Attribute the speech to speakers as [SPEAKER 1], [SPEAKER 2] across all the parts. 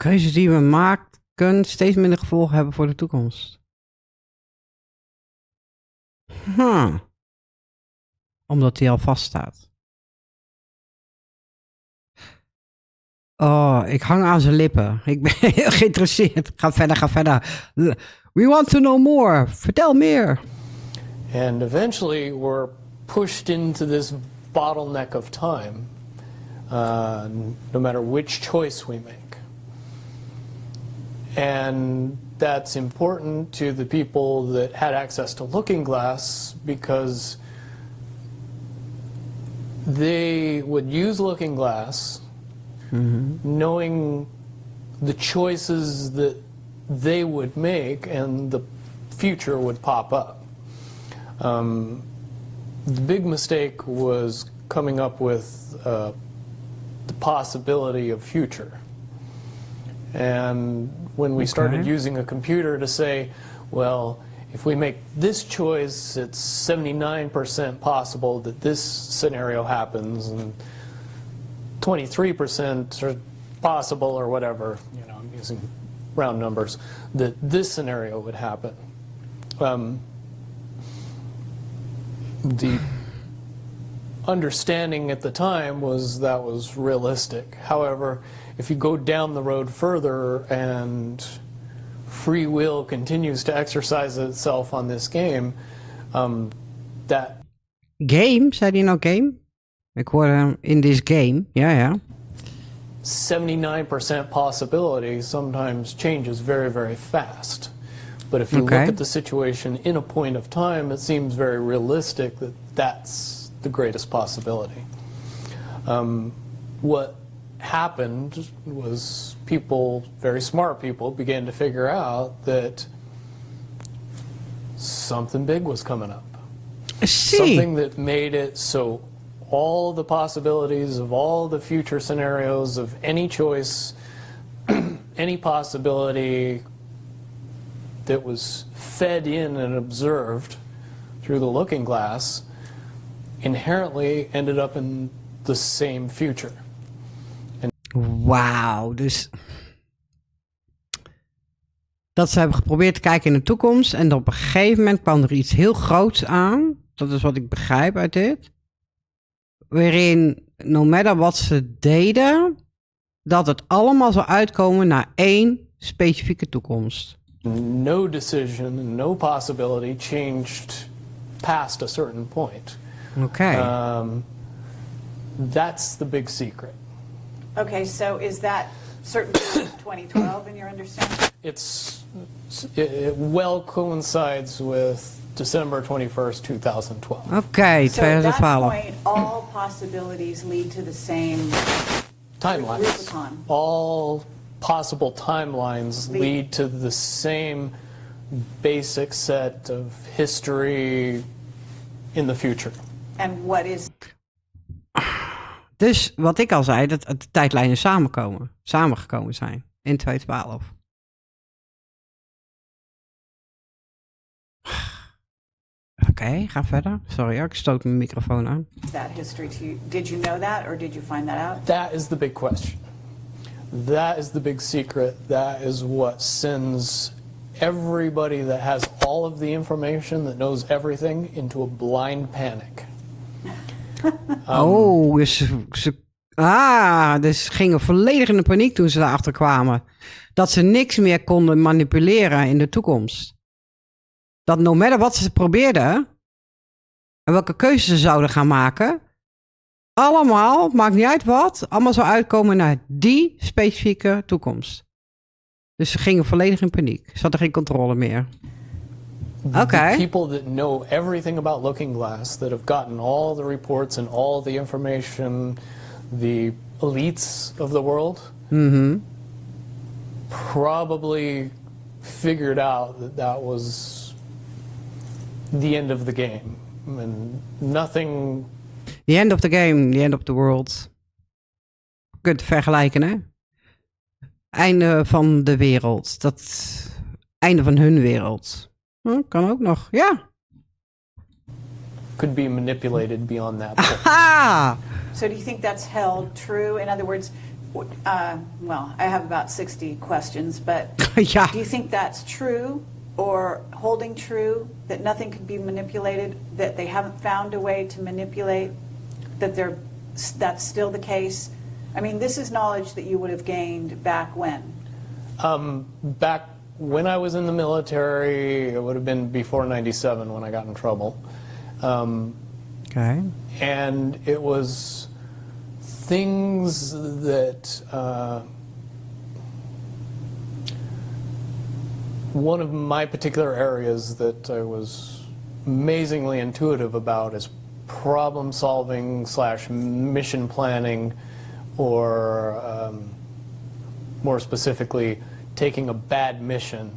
[SPEAKER 1] keuzes die we maken steeds minder gevolgen hebben voor de toekomst. Omdat die al vaststaat. Oh, ik hang aan zijn lippen. Ik ben heel geïnteresseerd. Ga verder. We want to know more. Vertel meer.
[SPEAKER 2] And eventually we're pushed into this bottleneck of time, no matter which choice we make. And that's important to the people that had access to Looking Glass because they would use Looking Glass knowing the choices that they would make and the future would pop up. The big mistake was coming up with the possibility of future. And when we started using a computer to say, well, if we make this choice, it's 79% possible that this scenario happens, and 23% are possible, or whatever, you know, I'm using round numbers, that this scenario would happen. The understanding at the time was that was realistic. However, if you go down the road further and free will continues to exercise itself on this game, that...
[SPEAKER 1] Game? Zei hij nou game? Ik hoorde hem in this game. Ja.
[SPEAKER 2] 79% possibility sometimes changes very, very fast. But if you look at the situation in a point of time, it seems very realistic that that's the greatest possibility. What happened was people, very smart people, began to figure out that something big was coming up. Something that made it so all the possibilities of all the future scenarios of any choice, any possibility that was fed in and observed through the Looking Glass inherently ended up in the same future.
[SPEAKER 1] Wauw, dus dat ze hebben geprobeerd te kijken in de toekomst en op een gegeven moment kwam er iets heel groots aan. Dat is wat ik begrijp uit dit. Waarin, no matter wat ze deden, dat het allemaal zou uitkomen naar één specifieke toekomst.
[SPEAKER 2] No decision, no possibility changed past a certain point. That's the big secret.
[SPEAKER 3] Okay, so is that certain 2012 in your understanding?
[SPEAKER 2] It well coincides with December 21st, 2012.
[SPEAKER 1] Okay, 2012.
[SPEAKER 3] So at that point, all possibilities lead to the same
[SPEAKER 2] timelines.
[SPEAKER 3] Rubicon.
[SPEAKER 2] All possible timelines lead to the same basic set of history in the future.
[SPEAKER 3] And what is...
[SPEAKER 1] Dus wat ik al zei, dat de tijdlijnen samengekomen zijn in 2012. Oké, ga verder. Sorry, ik stoot mijn microfoon aan.
[SPEAKER 3] That history to you. Did you know that or did you find that out?
[SPEAKER 2] That is the big question. That is the big secret. That is what sends everybody that has all of the information, that knows everything, into a blind panic.
[SPEAKER 1] Dus ze gingen volledig in de paniek toen ze daarachter kwamen. Dat ze niks meer konden manipuleren in de toekomst. Dat no matter wat ze probeerden, en welke keuzes ze zouden gaan maken, allemaal, maakt niet uit wat, allemaal zou uitkomen naar die specifieke toekomst. Dus ze gingen volledig in paniek. Ze hadden geen controle meer.
[SPEAKER 2] The people that know everything about Looking Glass, that have gotten all the reports and all the information, the elites of the world, probably figured out that that was the end of the game. And nothing...
[SPEAKER 1] The end of the game, the end of the world. Je kunt het vergelijken, hè? Einde van de wereld. Einde van hun wereld. Kan ook nog, ja.
[SPEAKER 2] Could be manipulated beyond that point.
[SPEAKER 1] Aha!
[SPEAKER 3] So do you think that's held true? In other words, Well, I have about 60 questions, but
[SPEAKER 1] Ja.
[SPEAKER 3] do you think that's true or holding true, that nothing can be manipulated, that they haven't found a way to manipulate, that's still the case? I mean, this is knowledge that you would have gained back when?
[SPEAKER 2] Back when I was in the military, it would have been before 97 when I got in trouble.
[SPEAKER 1] Okay.
[SPEAKER 2] And it was things that one of my particular areas that I was amazingly intuitive about is problem solving / mission planning, or more specifically, taking a bad mission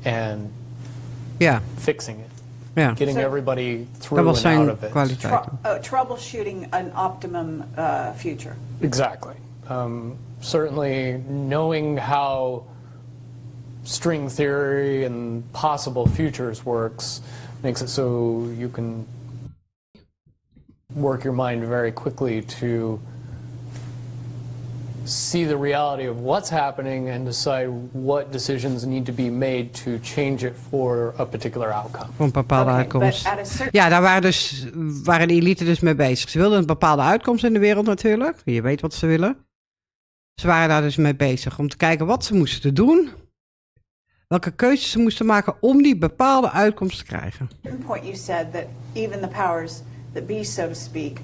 [SPEAKER 2] and
[SPEAKER 1] Ja.
[SPEAKER 2] fixing it,
[SPEAKER 1] Ja.
[SPEAKER 2] getting
[SPEAKER 3] So-
[SPEAKER 2] everybody
[SPEAKER 1] Dat
[SPEAKER 2] through
[SPEAKER 1] was
[SPEAKER 2] and out
[SPEAKER 1] zijn
[SPEAKER 2] of it.
[SPEAKER 1] kwaliteit.
[SPEAKER 3] Troubleshooting an optimum future.
[SPEAKER 2] Exactly. Certainly knowing how string theory and possible futures works makes it so you can work your mind very quickly to see the reality of what's happening and decide what decisions need to be made to change it for a particular outcome.
[SPEAKER 1] Voor een bepaalde
[SPEAKER 3] Okay,
[SPEAKER 1] uitkomst.
[SPEAKER 3] but at a certain
[SPEAKER 1] Ja, daar waren de elite dus mee bezig. Ze wilden een bepaalde uitkomst in de wereld natuurlijk. Je weet wat ze willen. Ze waren daar dus mee bezig om te kijken wat ze moesten doen. Welke keuzes ze moesten maken om die bepaalde uitkomst te krijgen.
[SPEAKER 3] point you said that even the powers that be, so to speak,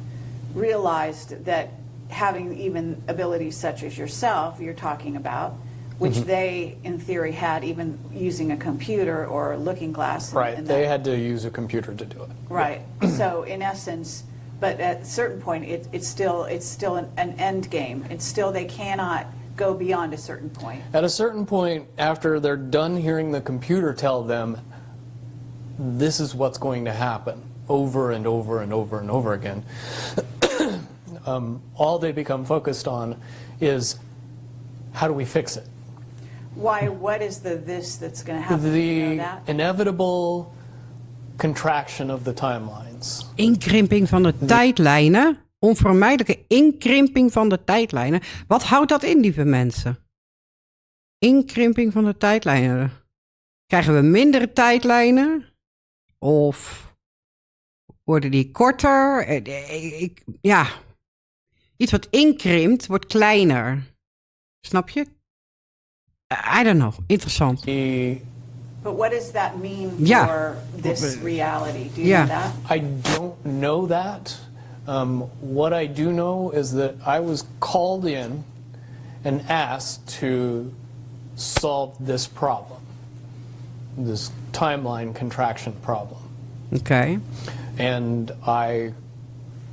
[SPEAKER 3] realized that having even abilities such as yourself, you're talking about, which they in theory had even using a computer or a looking glass.
[SPEAKER 2] Right.
[SPEAKER 3] and
[SPEAKER 2] They
[SPEAKER 3] that.
[SPEAKER 2] had to use a computer to do it.
[SPEAKER 3] Right. So in essence, but at a certain point, it's still an end game. It's still, they cannot go beyond a certain point.
[SPEAKER 2] At a certain point, after they're done hearing the computer tell them, this is what's going to happen, over and over and over and over again, all they become focused on is, how do we fix it?
[SPEAKER 3] Why? What is this that's going to happen? Do you know
[SPEAKER 2] The
[SPEAKER 3] that?
[SPEAKER 2] inevitable contraction of the timelines.
[SPEAKER 1] Inkrimping van de tijdlijnen. Onvermijdelijke inkrimping van de tijdlijnen. Wat houdt dat in, lieve mensen? Inkrimping van de tijdlijnen. Krijgen we mindere tijdlijnen? Of worden die korter? Ja. Iets wat inkrimpt, wordt kleiner. Snap je? I don't know. Interessant.
[SPEAKER 3] But what does that mean
[SPEAKER 1] Yeah.
[SPEAKER 3] for this reality? Do you
[SPEAKER 1] Yeah.
[SPEAKER 3] know that?
[SPEAKER 2] I don't know that. What I do know is that I was called in and asked to solve this problem, this timeline contraction problem.
[SPEAKER 1] Oké.
[SPEAKER 2] And I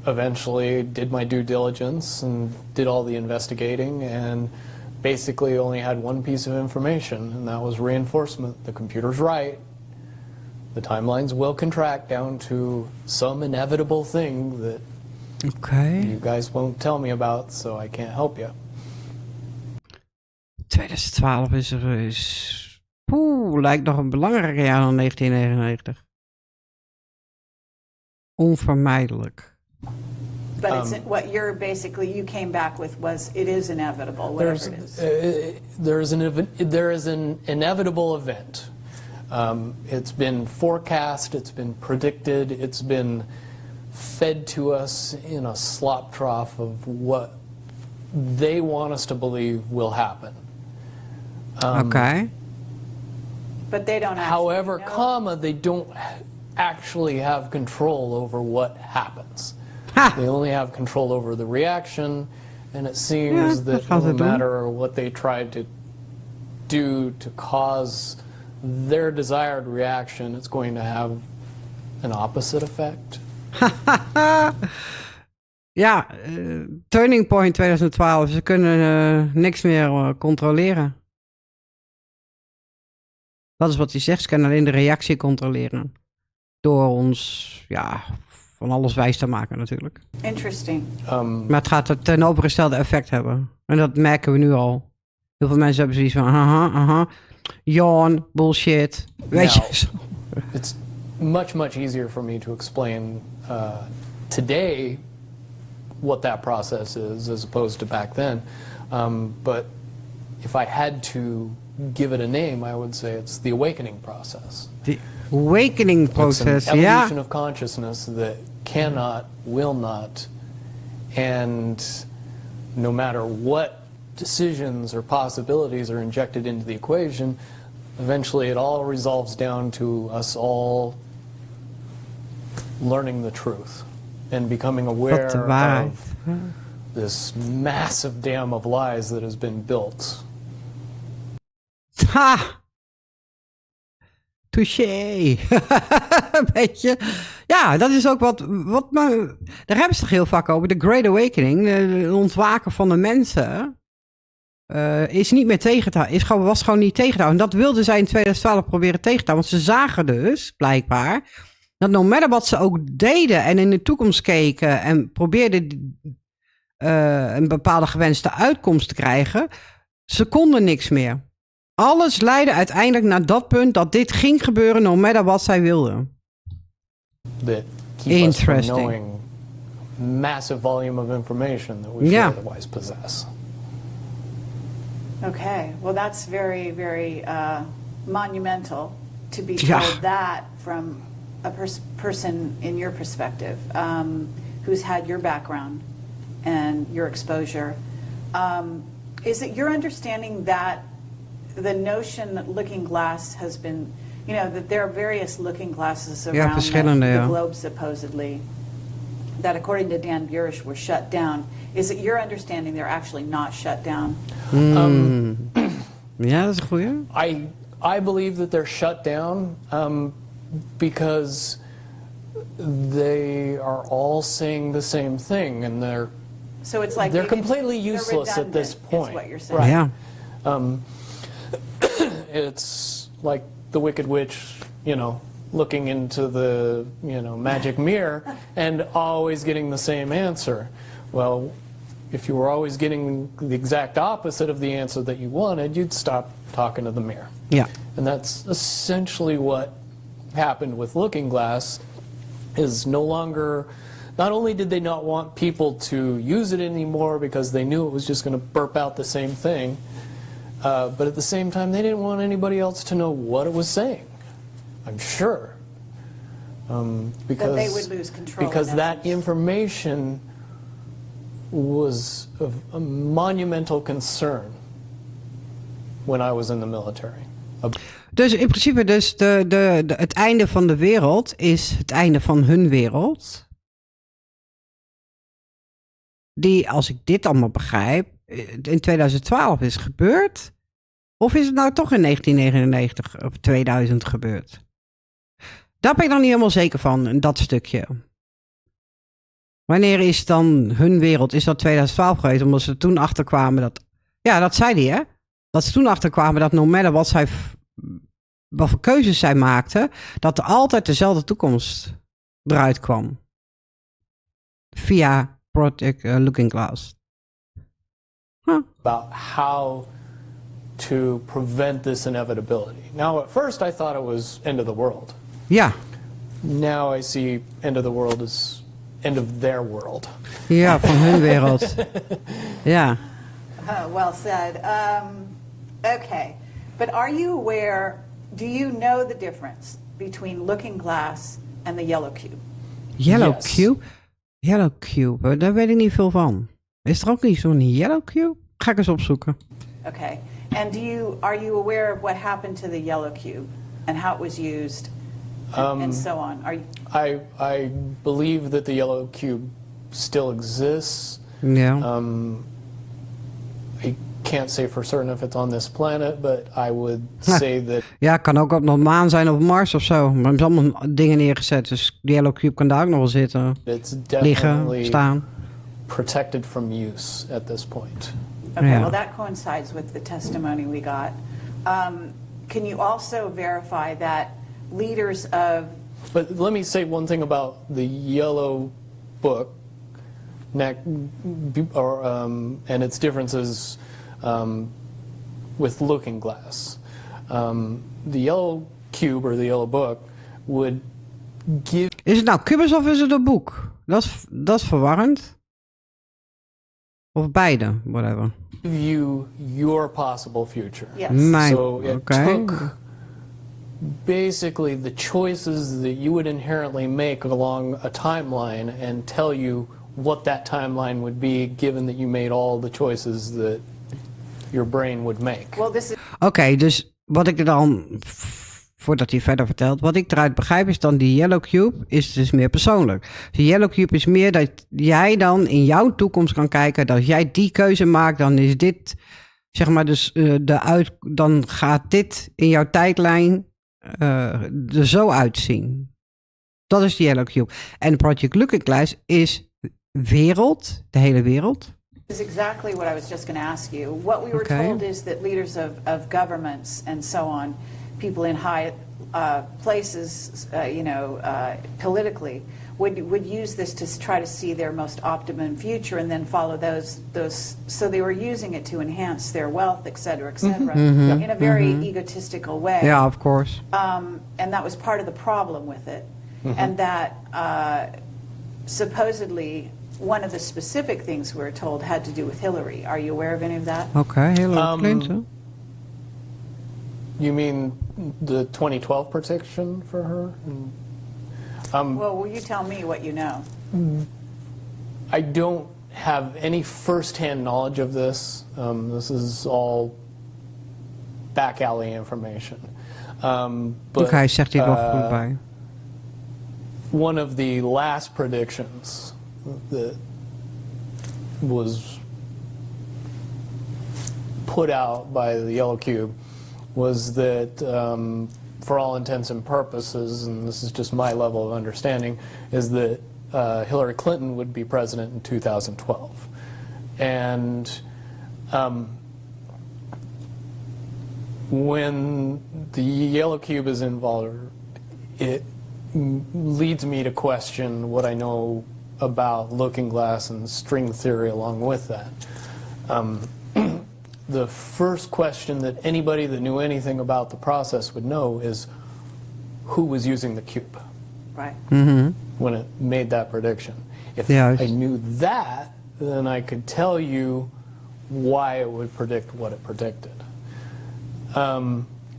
[SPEAKER 2] eventually did my due diligence and did all the investigating and basically only had one piece of information, and that was reinforcement. The computer's right. The timelines will contract down to some inevitable thing that
[SPEAKER 1] Oké.
[SPEAKER 2] you guys won't tell me about, so I can't help you.
[SPEAKER 1] 2012 lijkt nog een belangrijker jaar dan 1999. Onvermijdelijk.
[SPEAKER 3] But it's what you're basically, you came back with was it is inevitable, whatever it is.
[SPEAKER 2] There is an inevitable event. It's been forecast, it's been predicted, it's been fed to us in a slop trough of what they want us to believe will happen.
[SPEAKER 1] Oké.
[SPEAKER 3] But they don't actually
[SPEAKER 2] However,
[SPEAKER 3] know.
[SPEAKER 2] they don't actually have control over what happens.
[SPEAKER 1] Ha!
[SPEAKER 2] They only have control over the reaction, and it seems
[SPEAKER 1] Ja, dat
[SPEAKER 2] that
[SPEAKER 1] gaan ze
[SPEAKER 2] no
[SPEAKER 1] doen.
[SPEAKER 2] matter what they try to do to cause their desired reaction, it's going to have an opposite effect.
[SPEAKER 1] Ja, turning point 2012. Ze kunnen niks meer controleren. Dat is wat hij zegt. Ze kunnen alleen de reactie controleren. Door ons, ja, van alles wijs te maken natuurlijk.
[SPEAKER 3] Interesting.
[SPEAKER 1] Maar het gaat het tegenovergestelde effect hebben. En dat merken we nu al. Heel veel mensen hebben zoiets van, aha, yawn, bullshit. Weet
[SPEAKER 2] Now,
[SPEAKER 1] je zo.
[SPEAKER 2] It's much easier for me to explain today what that process is as opposed to back then. But if I had to give it a name, I would say it's the awakening process.
[SPEAKER 1] The awakening process,
[SPEAKER 2] It's an
[SPEAKER 1] ja.
[SPEAKER 2] evolution of consciousness that cannot, will not, and no matter what decisions or possibilities are injected into the equation, eventually it all resolves down to us all learning the truth and becoming aware
[SPEAKER 1] Wat de waarheid.
[SPEAKER 2] of this massive dam of lies that has been built.
[SPEAKER 1] Ha! Touché. Beetje. Ja, dat is ook wat me... Daar hebben ze toch heel vaak over. De Great Awakening, het ontwaken van de mensen... is niet meer tegen te houden. Was gewoon niet tegen te houden. En dat wilden zij in 2012 proberen tegen te houden. Want ze zagen dus, blijkbaar... dat no matter wat ze ook deden... en in de toekomst keken... en probeerden een bepaalde gewenste uitkomst te krijgen... ze konden niks meer. Alles leidde uiteindelijk naar dat punt... dat dit ging gebeuren... no matter wat zij wilden.
[SPEAKER 2] That keep us from knowing massive volume of information... that we should otherwise possess.
[SPEAKER 3] Okay, well that's very, very monumental to be told that from a person in your perspective, who's had your background and your exposure. Is it your understanding that the notion that looking glass has been, you know, that there are various looking glasses around the globe supposedly, that according to Dan Burish were shut down. Is it your understanding they're actually not shut down?
[SPEAKER 1] Ja, dat is een goeie.
[SPEAKER 2] I believe that they're shut down because they are all saying the same thing, and
[SPEAKER 3] so it's like
[SPEAKER 2] they're completely useless at this point.
[SPEAKER 3] Is what you're saying.
[SPEAKER 1] Yeah.
[SPEAKER 2] It's like the Wicked Witch, you know, looking into the, you know, magic mirror and always getting the same answer. Well, if you were always getting the exact opposite of the answer that you wanted, you'd stop talking to the mirror.
[SPEAKER 1] Yeah.
[SPEAKER 2] And that's essentially what happened with Looking Glass, is no longer, not only did they not want people to use it anymore because they knew it was just going to burp out the same thing, but at the same time they didn't want anybody else to know what it was saying, I'm sure. Because
[SPEAKER 3] that they would lose control.
[SPEAKER 2] Because that information was of a monumental concern when I was in the military.
[SPEAKER 1] Dus in principe dus het einde van de wereld is het einde van hun wereld. Die, als ik dit allemaal begrijp, in 2012 is gebeurd. Of is het nou toch in 1999 of 2000 gebeurd? Daar ben ik dan niet helemaal zeker van, dat stukje. Wanneer is dan hun wereld? Is dat 2012 geweest? Omdat ze toen achterkwamen dat... Ja, dat zei hij, hè? Dat ze toen achterkwamen dat no matter wat voor keuzes zij maakten, dat er altijd dezelfde toekomst eruit kwam. Via Project Looking Glass.
[SPEAKER 2] About how to prevent this inevitability. Now, at first I thought it was end of the world.
[SPEAKER 1] Ja.
[SPEAKER 2] Now I see end of the world as end of their world.
[SPEAKER 1] Ja, van hun wereld. Ja.
[SPEAKER 3] Well said. Okay, but are you aware, do you know the difference between Looking Glass and the Yellow Cube?
[SPEAKER 1] Yellow
[SPEAKER 2] Yes.
[SPEAKER 1] Cube? Yellow Cube, daar weet ik niet veel van. Is er ook niet zo'n Yellow Cube? Ga ik eens opzoeken.
[SPEAKER 3] Okay, and are you aware of what happened to the Yellow Cube and how it was used and so on?
[SPEAKER 2] I believe that the Yellow Cube still exists.
[SPEAKER 1] Ja.
[SPEAKER 2] I can't say for certain if it's on this planet, but I would say that...
[SPEAKER 1] Ja, kan ook op de maan zijn of Mars of zo. Maar er zijn allemaal dingen neergezet, dus de Yellow Cube kan daar ook nog wel zitten.
[SPEAKER 2] It's
[SPEAKER 1] Liggen,
[SPEAKER 2] definitely
[SPEAKER 1] staan.
[SPEAKER 2] protected from use at this point.
[SPEAKER 3] Okay,
[SPEAKER 1] Yeah.
[SPEAKER 3] well that coincides with the testimony we got. Can you also verify that leaders of...
[SPEAKER 2] But let me say one thing about the Yellow Book, and its differences with Looking Glass. The Yellow Cube, or the Yellow Book, would give...
[SPEAKER 1] Is het nou kubus of is het een boek? Dat is verwarrend. Of beide, whatever.
[SPEAKER 2] Give you your possible future.
[SPEAKER 3] Yes.
[SPEAKER 1] Mijn,
[SPEAKER 2] So it
[SPEAKER 1] oké.
[SPEAKER 2] took basically the choices that you would inherently make along a timeline and tell you what that timeline would be, given that you made all the choices that your brain would make.
[SPEAKER 3] Well, this is
[SPEAKER 1] Oké, dus wat ik er dan, voordat hij verder vertelt, wat ik eruit begrijp is dan die Yellow Cube is dus meer persoonlijk. De Yellow Cube is meer dat jij dan in jouw toekomst kan kijken, dat als jij die keuze maakt, dan is dit, zeg maar, dus dan gaat dit in jouw tijdlijn er zo uitzien. Dat is de Yellow Cube. En Project Looking Glass is wereld, de hele wereld.
[SPEAKER 3] is exactly what I was just going to ask you. What we were
[SPEAKER 1] Okay.
[SPEAKER 3] told is that leaders of governments and so on, people in high places, politically, would use this to try to see their most optimum future and then follow those. So they were using it to enhance their wealth, et cetera, in a very egotistical way.
[SPEAKER 1] Ja, of course.
[SPEAKER 3] And that was part of the problem with it. And that supposedly one of the specific things we were told had to do with Hillary. Are you aware of any of that?
[SPEAKER 1] Oké, Hillary Clinton.
[SPEAKER 2] You mean the 2012 prediction for her?
[SPEAKER 3] Well, will you tell me what you know?
[SPEAKER 2] I don't have any first-hand knowledge of this. This is all back alley information. But,
[SPEAKER 1] Oké, zegt hij er nog goed bij.
[SPEAKER 2] one of the last predictions that was put out by the Yellow Cube was that, for all intents and purposes, and this is just my level of understanding, is that Hillary Clinton would be president in 2012. And when the Yellow Cube is involved, it leads me to question what I know about looking glass and string theory along with that. The first question that anybody that knew anything about the process would know is who was using the cube
[SPEAKER 3] Right.
[SPEAKER 2] when it made that prediction. If
[SPEAKER 1] Juist.
[SPEAKER 2] I knew that, then I could tell you why it would predict what it predicted.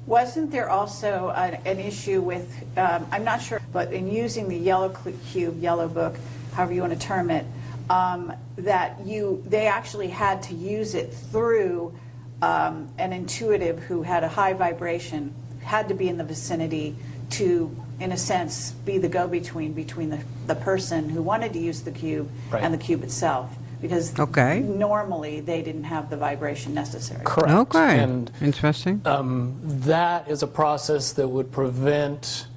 [SPEAKER 3] Wasn't there also an issue with, I'm not sure, but in using the Yellow Cube, Yellow Book, however you want to term it, that they actually had to use it through an intuitive who had a high vibration, had to be in the vicinity to, in a sense, be the go-between between the person who wanted to use the cube
[SPEAKER 2] Right.
[SPEAKER 3] and the cube itself. Because
[SPEAKER 1] Okay.
[SPEAKER 3] normally they didn't have the vibration necessary.
[SPEAKER 2] Correct.
[SPEAKER 1] Okay,
[SPEAKER 2] And
[SPEAKER 1] interesting.
[SPEAKER 2] that is a process that would prevent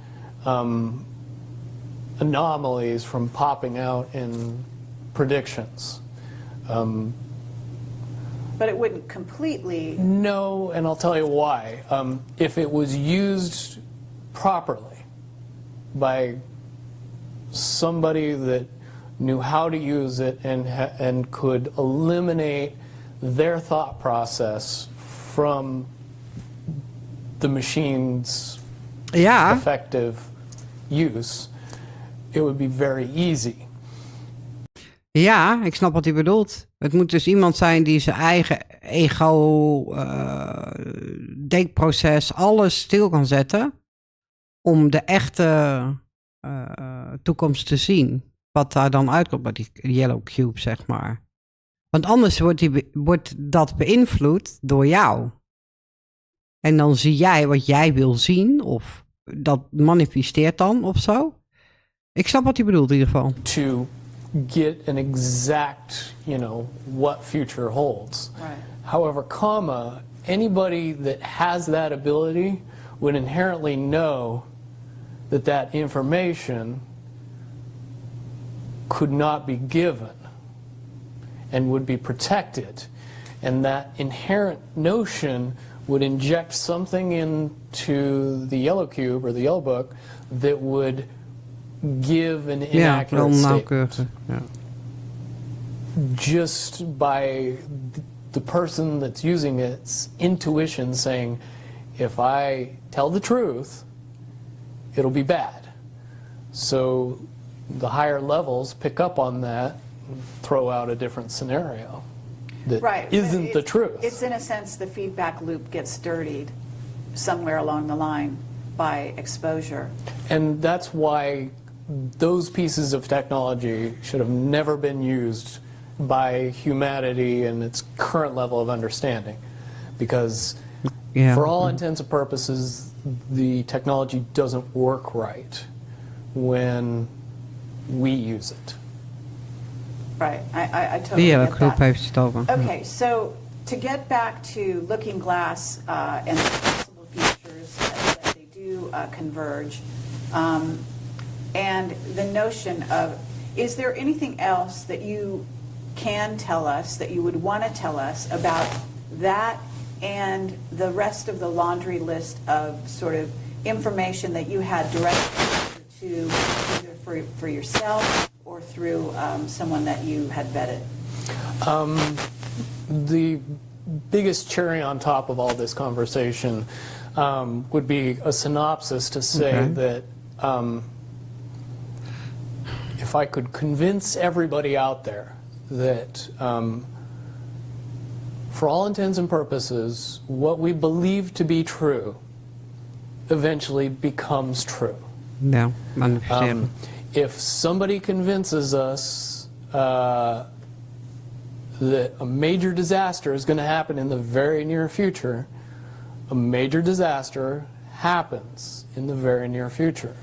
[SPEAKER 2] anomalies from popping out in predictions.
[SPEAKER 3] But it wouldn't completely.
[SPEAKER 2] No, and I'll tell you why. If it was used properly by somebody that knew how to use it and could eliminate their thought process from the machine's
[SPEAKER 1] Ja,
[SPEAKER 2] effective use, it would be very easy.
[SPEAKER 1] ja, ik snap wat hij bedoelt. Het moet dus iemand zijn die zijn eigen ego, denkproces, alles stil kan zetten om de echte toekomst te zien. Wat daar dan uitkomt bij die Yellow Cube, zeg maar. Want anders wordt dat beïnvloed door jou. En dan zie jij wat jij wil zien, of dat manifesteert dan, of zo. Ik snap wat hij bedoelt in ieder geval.
[SPEAKER 2] To get an exact, what future holds.
[SPEAKER 3] Right.
[SPEAKER 2] However, anybody that has that ability would inherently know that information could not be given and would be protected. And that inherent notion would inject something into the Yellow Cube or the Yellow Book that would give an
[SPEAKER 1] Ja,
[SPEAKER 2] inaccurate
[SPEAKER 1] wel
[SPEAKER 2] statement.
[SPEAKER 1] nauwkeurig. Ja.
[SPEAKER 2] Just by the person that's using its intuition saying, if I tell the truth, it'll be bad. So the higher levels pick up on that and throw out a different scenario. that
[SPEAKER 3] Right.
[SPEAKER 2] isn't the truth.
[SPEAKER 3] It's in a sense the feedback loop gets dirtied somewhere along the line by exposure.
[SPEAKER 2] And that's why those pieces of technology should have never been used by humanity in its current level of understanding. Because for all intents and purposes, the technology doesn't work right when we use it.
[SPEAKER 3] Right, I totally
[SPEAKER 1] Die hele
[SPEAKER 3] get
[SPEAKER 1] groep
[SPEAKER 3] that.
[SPEAKER 1] heeft het over.
[SPEAKER 3] Okay, so to get back to Looking Glass and the possible futures that they do converge, and the notion of, is there anything else that you can tell us, that you would want to tell us about that and the rest of the laundry list of sort of information that you had direct to either for yourself or through someone that you had vetted?
[SPEAKER 2] The biggest cherry on top of all this conversation would be a synopsis to say that if I could convince everybody out there that for all intents and purposes, what we believe to be true eventually becomes true.
[SPEAKER 1] Ja, manifesteren.
[SPEAKER 2] If somebody convinces us that a major disaster is going to happen in the very near future, a major disaster happens in the very near future.